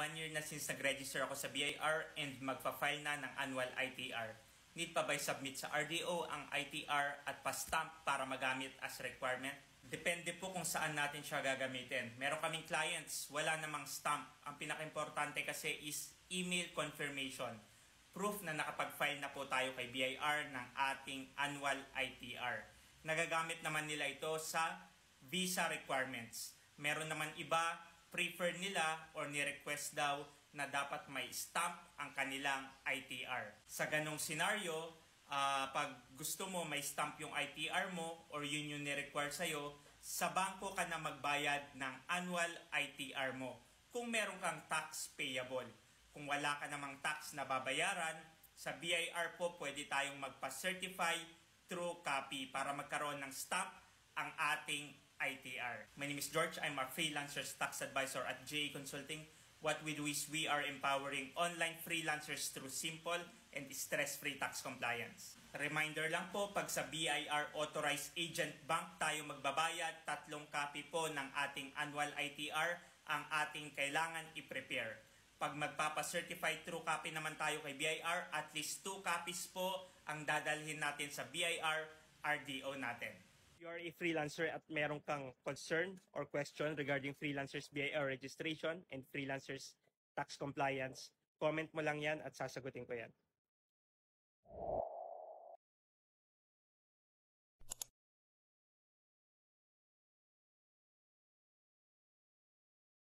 1 year na since nag-register ako sa BIR and magpa-file na ng annual ITR. Need pa ba submit sa RDO ang ITR at pa-stamp para magamit as requirement? Depende po kung saan natin siya gagamitin. Meron kaming clients, wala namang stamp. Ang pinaka-importante kasi is email confirmation. Proof na nakapag-file na po tayo kay BIR ng ating annual ITR. Nagagamit naman nila ito sa visa requirements. Meron naman iba, prefer nila or ni-request daw na dapat may stamp ang kanilang ITR. Sa ganong senaryo, pag gusto mo may stamp yung ITR mo or yun yung ni-require sa'yo, sa bangko ka na magbayad ng annual ITR mo kung meron kang tax payable. Kung wala ka namang tax na babayaran, sa BIR po pwede tayong magpa-certify true copy para magkaroon ng stamp ang ating ITR. My name is George. I'm a freelancer's tax advisor at JA Consulting. What we do is we are empowering online freelancers through simple and stress-free tax compliance. Reminder lang po, pag sa BIR Authorized Agent Bank tayo magbabayad, 3 copy po ng ating annual ITR ang ating kailangan i-prepare. Pag magpapa-certified true copy naman tayo kay BIR, at least 2 copies po ang dadalhin natin sa BIR RDO natin. If you are a freelancer at meron kang concern or question regarding freelancers BIR registration and freelancers tax compliance, comment mo lang yan at sasagutin ko yan.